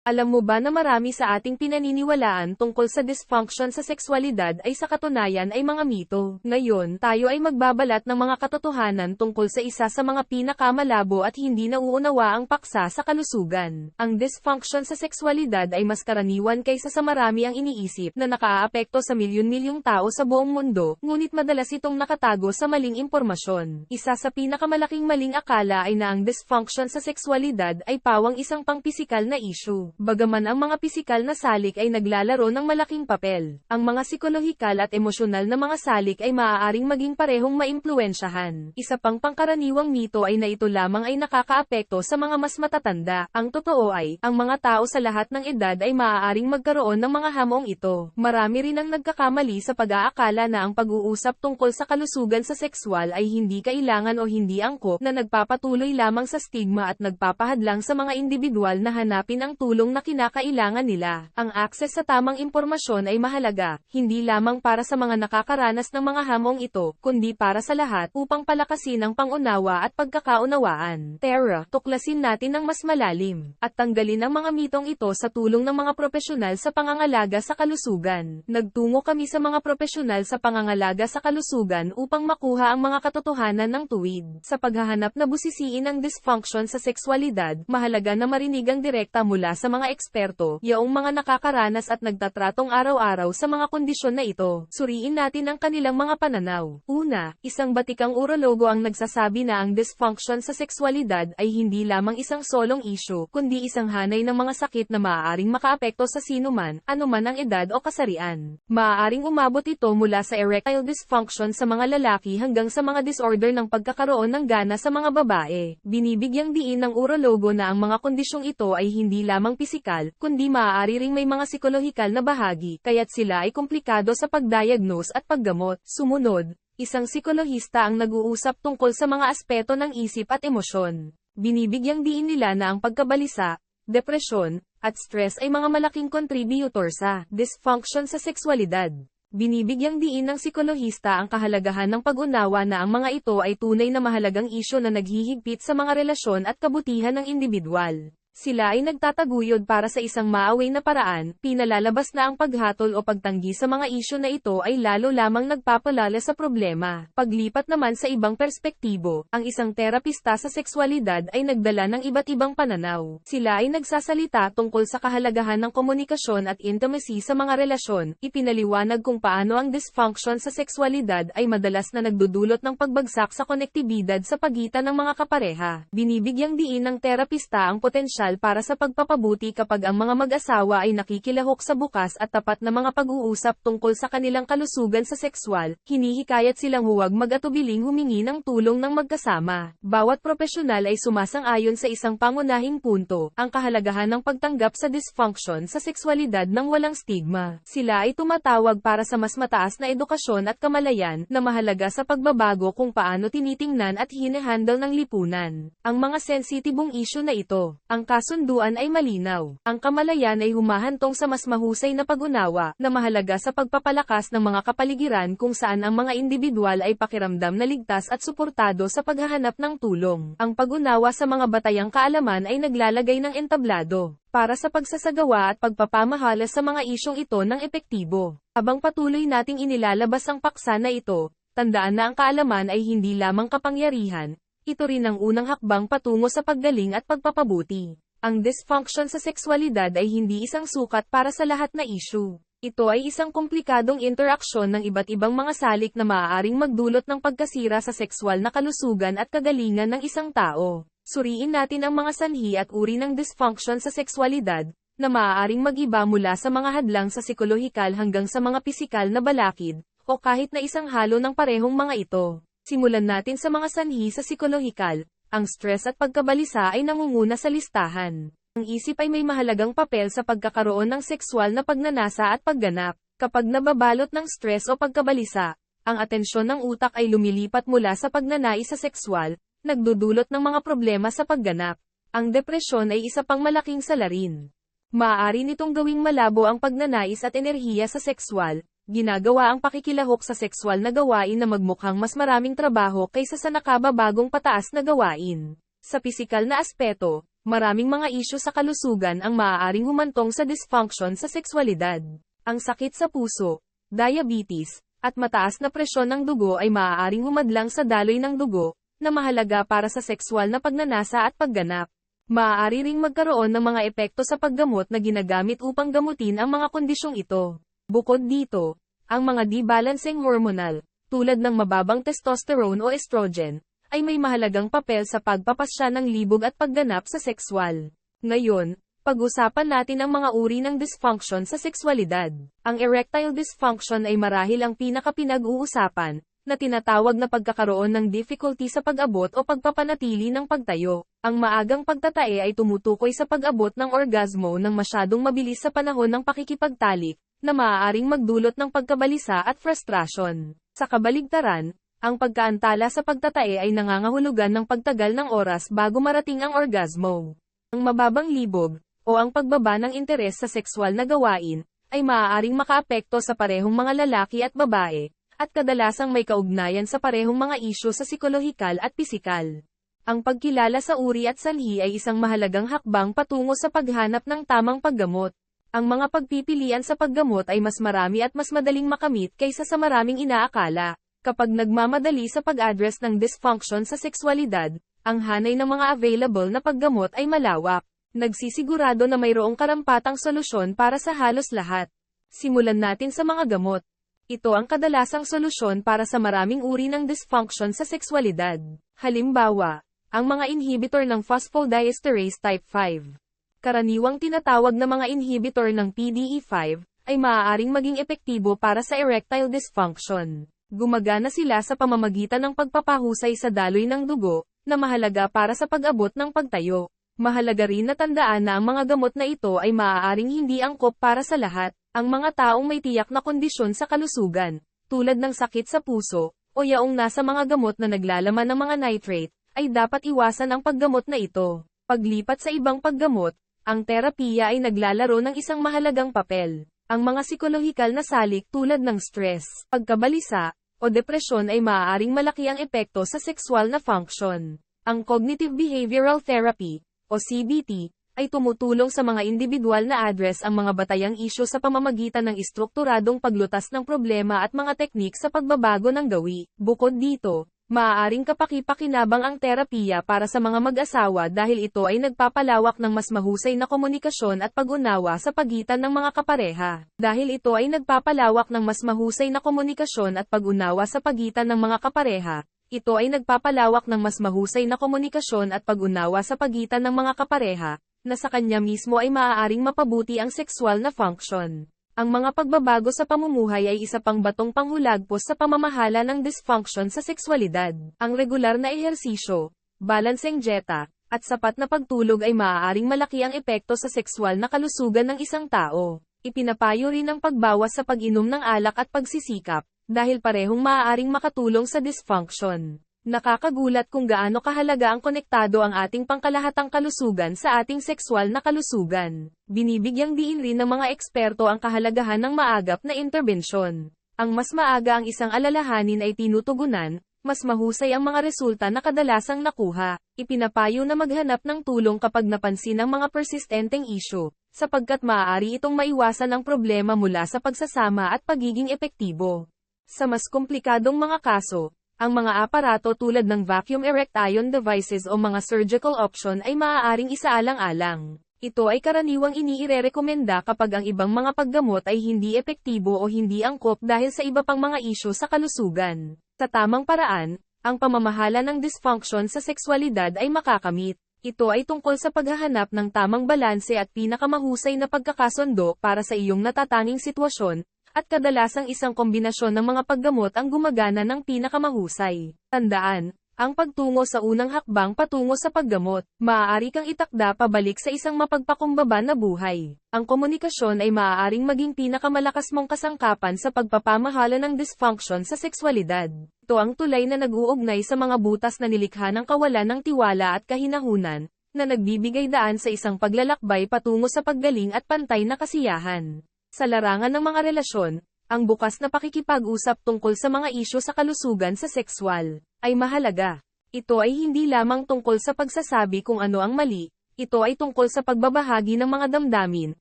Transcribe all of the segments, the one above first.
Alam mo ba na marami sa ating pinaniniwalaan tungkol sa dysfunction sa sexualidad ay sa katunayan ay mga mito? Ngayon, tayo ay magbabalat ng mga katotohanan tungkol sa isa sa mga pinakamalabo at hindi nauunawaang paksa sa kalusugan. Ang dysfunction sa sexualidad ay mas karaniwan kaysa sa marami ang iniisip na nakaaapekto sa milyon-milyong tao sa buong mundo, ngunit madalas itong nakatago sa maling impormasyon. Isa sa pinakamalaking maling akala ay na ang dysfunction sa sexualidad ay pawang isang pangpisikal na issue. Bagaman ang mga pisikal na salik ay naglalaro ng malaking papel, ang mga psikolohikal at emosyonal na mga salik ay maaaring maging parehong maimpluwensyahan. Isa pang pangkaraniwang mito ay na ito lamang ay nakakaapekto sa mga mas matatanda. Ang totoo ay, ang mga tao sa lahat ng edad ay maaaring magkaroon ng mga hamong ito. Marami rin ang nagkakamali sa pag-aakala na ang pag-uusap tungkol sa kalusugan sa sexual ay hindi kailangan o hindi angkop na nagpapatuloy lamang sa stigma at nagpapahadlang sa mga individual na hanapin ang tulong na kinakailangan nila. Ang akses sa tamang impormasyon ay mahalaga, hindi lamang para sa mga nakakaranas ng mga hamong ito, kundi para sa lahat, upang palakasin ang pangunawa at pagkakaunawaan. Tara, tuklasin natin ng mas malalim, at tanggalin ang mga mitong ito sa tulong ng mga propesyonal sa pangangalaga sa kalusugan. Nagtungo kami sa mga propesyonal sa pangangalaga sa kalusugan upang makuha ang mga katotohanan ng tuwid. Sa paghahanap na busisiin ang dysfunction sa sexualidad, mahalaga na marinig ang direkta mula sa mga eksperto, yaong mga nakakaranas at nagtatratong araw-araw sa mga kondisyon na ito. Suriin natin ang kanilang mga pananaw. Una, isang batikang urologo ang nagsasabi na ang dysfunction sa sexualidad ay hindi lamang isang solong issue, kundi isang hanay ng mga sakit na maaaring makaapekto sa sinuman, anuman ang edad o kasarian. Maaaring umabot ito mula sa erectile dysfunction sa mga lalaki hanggang sa mga disorder ng pagkakaroon ng gana sa mga babae. Binibigyang diin ng urologo na ang mga kondisyong ito ay hindi lamang pisikal, kundi maaari ring may mga psikolohikal na bahagi, kaya't sila ay komplikado sa pagdiagnose at paggamot. Sumunod, isang psikolohista ang nag-uusap tungkol sa mga aspeto ng isip at emosyon. Binibigyang diin nila na ang pagkabalisa, depresyon, at stress ay mga malaking contributor sa dysfunction sa sexualidad. Binibigyang diin ng psikolohista ang kahalagahan ng pag-unawa na ang mga ito ay tunay na mahalagang isyu na naghihigpit sa mga relasyon at kabutihan ng individual. Sila ay nagtataguyod para sa isang maaway na paraan, pinalalabas na ang paghatol o pagtanggi sa mga isyu na ito ay lalo lamang nagpapalala sa problema. Paglipat naman sa ibang perspektibo, ang isang terapista sa sexualidad ay nagdala ng iba't ibang pananaw. Sila ay nagsasalita tungkol sa kahalagahan ng komunikasyon at intimacy sa mga relasyon, ipinaliwanag kung paano ang dysfunction sa sexualidad ay madalas na nagdudulot ng pagbagsak sa konektibidad sa pagitan ng mga kapareha. Binibigyang diin ng terapista ang potensyal para sa pagpapabuti kapag ang mga mag-asawa ay nakikilahok sa bukas at tapat na mga pag-uusap tungkol sa kanilang kalusugan sa sexual, hinihikayat silang huwag mag-atubiling humingi ng tulong ng magkasama. Bawat propesyonal ay sumasang-ayon sa isang pangunahing punto, ang kahalagahan ng pagtanggap sa dysfunction sa sexualidad ng walang stigma. Sila ay tumatawag para sa mas mataas na edukasyon at kamalayan, na mahalaga sa pagbabago kung paano tinitingnan at hinihandle ng lipunan ang mga sensitibong issue na ito. Ang kasunduan ay malinaw. Ang kamalayan ay humahantong sa mas mahusay na pag-unawa, na mahalaga sa pagpapalakas ng mga kapaligiran kung saan ang mga individual ay pakiramdam na ligtas at suportado sa paghahanap ng tulong. Ang pag-unawa sa mga batayang kaalaman ay naglalagay ng entablado para sa pagsasagawa at pagpapamahala sa mga isyong ito ng epektibo. Habang patuloy nating inilalabas ang paksa na ito, tandaan na ang kaalaman ay hindi lamang kapangyarihan, ito rin ang unang hakbang patungo sa paggaling at pagpapabuti. Ang dysfunction sa sexualidad ay hindi isang sukat para sa lahat na issue. Ito ay isang komplikadong interaksyon ng iba't ibang mga salik na maaaring magdulot ng pagkasira sa sexual na kalusugan at kagalingan ng isang tao. Suriin natin ang mga sanhi at uri ng dysfunction sa sexualidad, na maaaring mag-iba mula sa mga hadlang sa psikolohikal hanggang sa mga pisikal na balakid, o kahit na isang halo ng parehong mga ito. Simulan natin sa mga sanhi sa psikolohikal. Ang stress at pagkabalisa ay nangunguna sa listahan. Ang isip ay may mahalagang papel sa pagkakaroon ng sexual na pagnanasa at pagganap. Kapag nababalot ng stress o pagkabalisa, ang atensyon ng utak ay lumilipat mula sa pagnanais sa sexual, nagdudulot ng mga problema sa pagganap. Ang depresyon ay isa pang malaking salarin. Maaari nitong gawing malabo ang pagnanais at enerhiya sa sexual. Ginagawa ang pakikilahok sa sexual na gawain na magmukhang mas maraming trabaho kaysa sa nakababagong pataas na gawain. Sa pisikal na aspeto, Maraming mga isyu sa kalusugan ang maaaring humantong sa dysfunction sa sexualidad. Ang sakit sa puso, diabetes, at mataas na presyon ng dugo ay maaaring humadlang sa daloy ng dugo, na mahalaga para sa sexual na pagnanasa at pagganap. Maaari ring magkaroon ng mga epekto sa paggamot na ginagamit upang gamutin ang mga kondisyong ito. Bukod dito, ang mga di-balancing hormonal, tulad ng mababang testosterone o estrogen, ay may mahalagang papel sa pagpapasya ng libog at pagganap sa sexual. Ngayon, pag-usapan natin ang mga uri ng dysfunction sa sexualidad. Ang erectile dysfunction ay marahil ang pinaka-pinag-uusapan, na tinatawag na pagkakaroon ng difficulty sa pag-abot o pagpapanatili ng pagtayo. Ang maagang pagtatae ay tumutukoy sa pag-abot ng orgasmo ng masyadong mabilis sa panahon ng pakikipagtalik, na maaaring magdulot ng pagkabalisa at frustrasyon. Sa kabaligtaran, ang pagkaantala sa pagtatae ay nangangahulugan ng pagtagal ng oras bago marating ang orgasmo. Ang mababang libog, o ang pagbaba ng interes sa sexual na gawain, ay maaaring makaapekto sa parehong mga lalaki at babae, at kadalasang may kaugnayan sa parehong mga isyu sa psikolohikal at pisikal. Ang pagkilala sa uri at sanhi ay isang mahalagang hakbang patungo sa paghanap ng tamang paggamot. Ang mga pagpipilian sa paggamot ay mas marami at mas madaling makamit kaysa sa maraming inaakala. Kapag nagmamadali sa pag-address ng dysfunction sa sexualidad, ang hanay ng mga available na paggamot ay malawak. Nagsisigurado na mayroong karampatang solusyon para sa halos lahat. Simulan natin sa mga gamot. Ito ang kadalasang solusyon para sa maraming uri ng dysfunction sa sexualidad. Halimbawa, ang mga inhibitor ng phosphodiesterase type 5. Karaniwang tinatawag na mga inhibitor ng PDE5, ay maaaring maging epektibo para sa erectile dysfunction. Gumagana sila sa pamamagitan ng pagpapahusay sa daloy ng dugo, na mahalaga para sa pag-abot ng pagtayo. Mahalaga rin na tandaan na ang mga gamot na ito ay maaaring hindi angkop para sa lahat. Ang mga taong may tiyak na kondisyon sa kalusugan, tulad ng sakit sa puso, o yaong nasa mga gamot na naglalaman ng mga nitrate, ay dapat iwasan ang paggamot na ito. Paglipat sa ibang paggamot, ang terapiya ay naglalaro ng isang mahalagang papel. Ang mga psikolohikal na salik tulad ng stress, pagkabalisa, o depresyon ay maaaring malaki ang epekto sa sexual na function. Ang Cognitive Behavioral Therapy, o CBT, ay tumutulong sa mga individual na address ang mga batayang isyu sa pamamagitan ng istrukturadong paglutas ng problema at mga teknik sa pagbabago ng gawi. Bukod dito, maaaring kapaki-pakinabang ang terapiya para sa mga mag-asawa dahil ito ay nagpapalawak ng mas mahusay na komunikasyon at pag-unawa sa pagitan ng mga kapareha. Dahil ito ay nagpapalawak ng mas mahusay na komunikasyon at pag-unawa sa pagitan ng mga kapareha, ito ay nagpapalawak ng mas mahusay na komunikasyon at pag-unawa sa pagitan ng mga kapareha, na sa kanya mismo ay maaaring mapabuti ang sexual na function. Ang mga pagbabago sa pamumuhay ay isa pang batong panghulagpos sa pamamahala ng dysfunction sa sexualidad. Ang regular na ehersisyo, balanseng dieta, at sapat na pagtulog ay maaaring malaki ang epekto sa sexual na kalusugan ng isang tao. Ipinapayo rin ang pagbawas sa pag-inom ng alak at pagsisikap, dahil parehong maaaring makatulong sa dysfunction. Nakakagulat kung gaano kahalaga ang konektado ang ating pangkalahatang kalusugan sa ating sexual na kalusugan. Binibigyang diin rin ng mga eksperto ang kahalagahan ng maagap na interbensyon. Ang mas maaga ang isang alalahanin ay tinutugunan, mas mahusay ang mga resulta na kadalasang nakuha. Ipinapayo na maghanap ng tulong kapag napansin ang mga persistenteng issue, sapagkat maaari itong maiwasan ang problema mula sa pagsasama at pagiging epektibo. Sa mas komplikadong mga kaso, ang mga aparato tulad ng vacuum erection devices o mga surgical option ay maaaring isaalang-alang. Ito ay karaniwang iniirerekomenda kapag ang ibang mga paggamot ay hindi epektibo o hindi angkop dahil sa iba pang mga isyu sa kalusugan. Sa tamang paraan, ang pamamahala ng dysfunction sa sexualidad ay makakamit. Ito ay tungkol sa paghahanap ng tamang balanse at pinakamahusay na pagkakasundo para sa iyong natatanging sitwasyon, at kadalasang isang kombinasyon ng mga paggamot ang gumagana ng pinakamahusay. Tandaan, ang pagtungo sa unang hakbang patungo sa paggamot, maaari kang itakda pabalik sa isang mapagpakumbaba na buhay. Ang komunikasyon ay maaaring maging pinakamalakas mong kasangkapan sa pagpapamahala ng dysfunction sa sexualidad. Ito ang tulay na nag-uugnay sa mga butas na nilikha ng kawalan ng tiwala at kahinahunan, na nagbibigay daan sa isang paglalakbay patungo sa paggaling at pantay na kasiyahan. Sa larangan ng mga relasyon, ang bukas na pakikipag-usap tungkol sa mga isyu sa kalusugan sa sexual ay mahalaga. Ito ay hindi lamang tungkol sa pagsasabi kung ano ang mali, Ito ay tungkol sa pagbabahagi ng mga damdamin,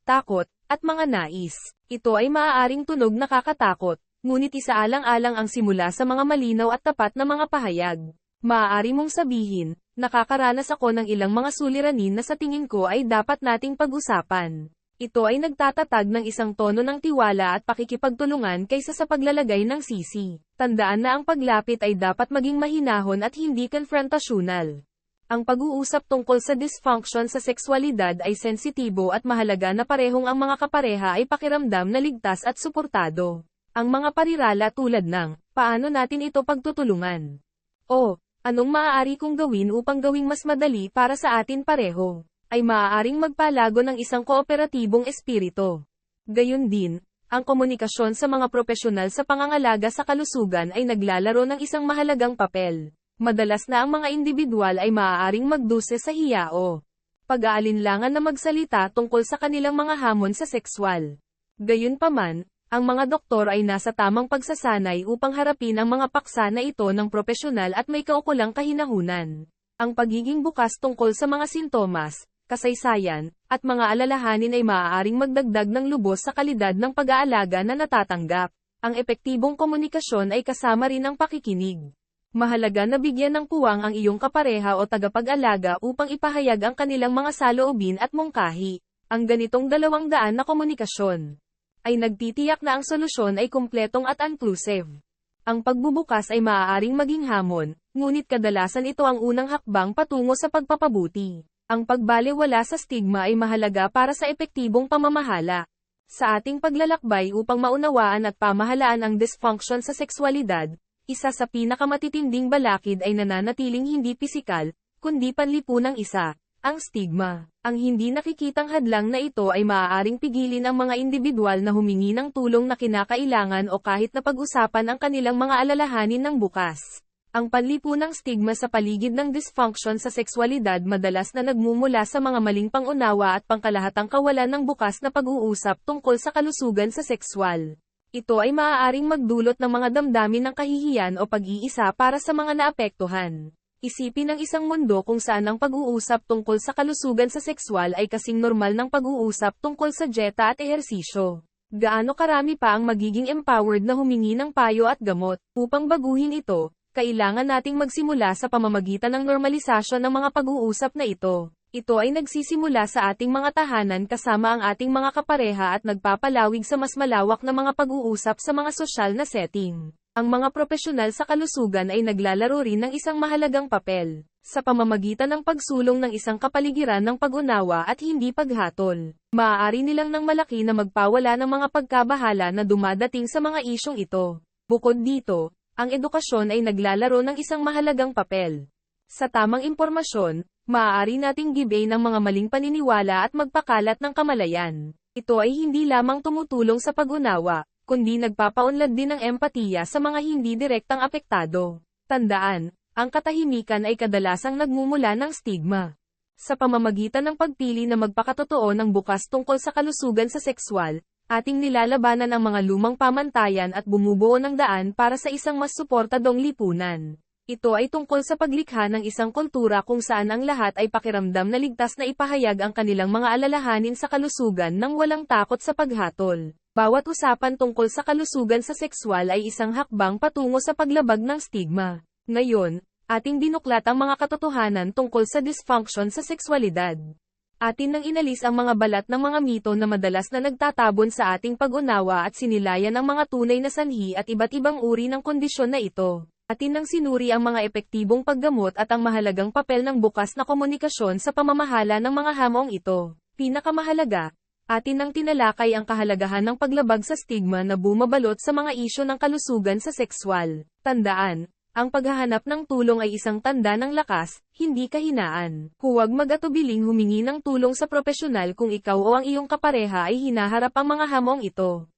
takot, at mga nais. Ito ay maaaring tunog nakakatakot, ngunit isaalang-alang ang simula sa mga malinaw at tapat na mga pahayag. Maaari mong sabihin, nakakaranas ako ng ilang mga suliranin na sa tingin ko ay dapat nating pag-usapan. Ito ay nagtatatag ng isang tono ng tiwala at pakikipagtulungan kaysa sa paglalagay ng sisi. Tandaan na ang paglapit ay dapat maging mahinahon at hindi konfrontasyonal. Ang pag-uusap tungkol sa dysfunction sa sexualidad ay sensitibo at mahalaga na parehong ang mga kapareha ay pakiramdam na ligtas at suportado. Ang mga parirala tulad ng, paano natin ito pagtutulungan? O, anong maaari kong gawin upang gawing mas madali para sa atin pareho? Ay maaaring magpalago ng isang kooperatibong espiritu. Gayun din, ang komunikasyon sa mga propesyonal sa pangangalaga sa kalusugan ay naglalaro ng isang mahalagang papel. Madalas na ang mga individual ay maaaring magduse sa hiyao. Pag-aalinlangan na magsalita tungkol sa kanilang mga hamon sa sexual. Gayunpaman, ang mga doktor ay nasa tamang pagsasanay upang harapin ang mga paksa na ito ng propesyonal at may kaukulang kahinahunan. Ang pagiging bukas tungkol sa mga sintomas, kasaysayan, at mga alalahanin ay maaaring magdagdag ng lubos sa kalidad ng pag-aalaga na natatanggap. Ang epektibong komunikasyon ay kasama rin ang pakikinig. Mahalaga na bigyan ng puwang ang iyong kapareha o tagapag-alaga upang ipahayag ang kanilang mga saloobin at mungkahi. Ang ganitong 200 na komunikasyon ay nagtitiyak na ang solusyon ay kumpletong at inclusive. Ang pagbubukas ay maaaring maging hamon, ngunit kadalasan ito ang unang hakbang patungo sa pagpapabuti. Ang pagbalewala sa stigma ay mahalaga para sa epektibong pamamahala. Sa ating paglalakbay upang maunawaan at pamahalaan ang dysfunction sa sexualidad, isa sa pinakamatitinding balakid ay nananatiling hindi pisikal, kundi panlipunang isa, ang stigma. Ang hindi nakikitang hadlang na ito ay maaaring pigilin ang mga individual na humingi ng tulong na kinakailangan o kahit na pag-usapan ang kanilang mga alalahanin ng bukas. Ang panlipunang stigma sa paligid ng dysfunction sa sexualidad madalas na nagmumula sa mga maling pangunawa at pangkalahatang kawalan ng bukas na pag-uusap tungkol sa kalusugan sa sexual. Ito ay maaaring magdulot ng mga damdamin ng kahihiyan o pag-iisa para sa mga naapektuhan. Isipin ang isang mundo kung saan ang pag-uusap tungkol sa kalusugan sa sexual ay kasing normal ng pag-uusap tungkol sa dieta at ehersisyo. Gaano karami pa ang magiging empowered na humingi ng payo at gamot. Upang baguhin ito, kailangan nating magsimula sa pamamagitan ng normalisasyon ng mga pag-uusap na ito. Ito ay nagsisimula sa ating mga tahanan kasama ang ating mga kapareha at nagpapalawig sa mas malawak na mga pag-uusap sa mga sosyal na setting. Ang mga propesyonal sa kalusugan ay naglalaro rin ng isang mahalagang papel, sa pamamagitan ng pagsulong ng isang kapaligiran ng pag-unawa at hindi paghatol. Maaari nilang ng malaki na magpawala ng mga pagkabahala na dumadating sa mga isyong ito. Bukod dito, ang edukasyon ay naglalaro ng isang mahalagang papel. Sa tamang impormasyon, maaari nating gibay ng mga maling paniniwala at magpakalat ng kamalayan. Ito ay hindi lamang tumutulong sa pag-unawa, kundi nagpapaunlad din ng empatiya sa mga hindi direktang apektado. Tandaan, ang katahimikan ay kadalasang nagmumula ng stigma. Sa pamamagitan ng pagpili na magpakatotoo ng bukas tungkol sa kalusugan sa sexual, ating nilalabanan ang mga lumang pamantayan at bumubuo ng daan para sa isang mas suportadong lipunan. Ito ay tungkol sa paglikha ng isang kultura kung saan ang lahat ay pakiramdam na ligtas na ipahayag ang kanilang mga alalahanin sa kalusugan nang walang takot sa paghatol. Bawat usapan tungkol sa kalusugan sa sexual ay isang hakbang patungo sa paglabag ng stigma. Ngayon, ating binuklat ang mga katotohanan tungkol sa dysfunction sa sexualidad. Atin nang inalis ang mga balat ng mga mito na madalas na nagtatabon sa ating pag-unawa at sinilayan ang mga tunay na sanhi at iba't ibang uri ng kondisyon na ito. Atin nang sinuri ang mga epektibong paggamot at ang mahalagang papel ng bukas na komunikasyon sa pamamahala ng mga hamong ito. Pinakamahalaga, atin nang tinalakay ang kahalagahan ng paglabag sa stigma na bumabalot sa mga isyu ng kalusugan sa sexual. Tandaan, ang paghahanap ng tulong ay isang tanda ng lakas, hindi kahinaan. Huwag mag-atubiling humingi ng tulong sa propesyonal kung ikaw o ang iyong kapareha ay hinaharap ang mga hamong ito.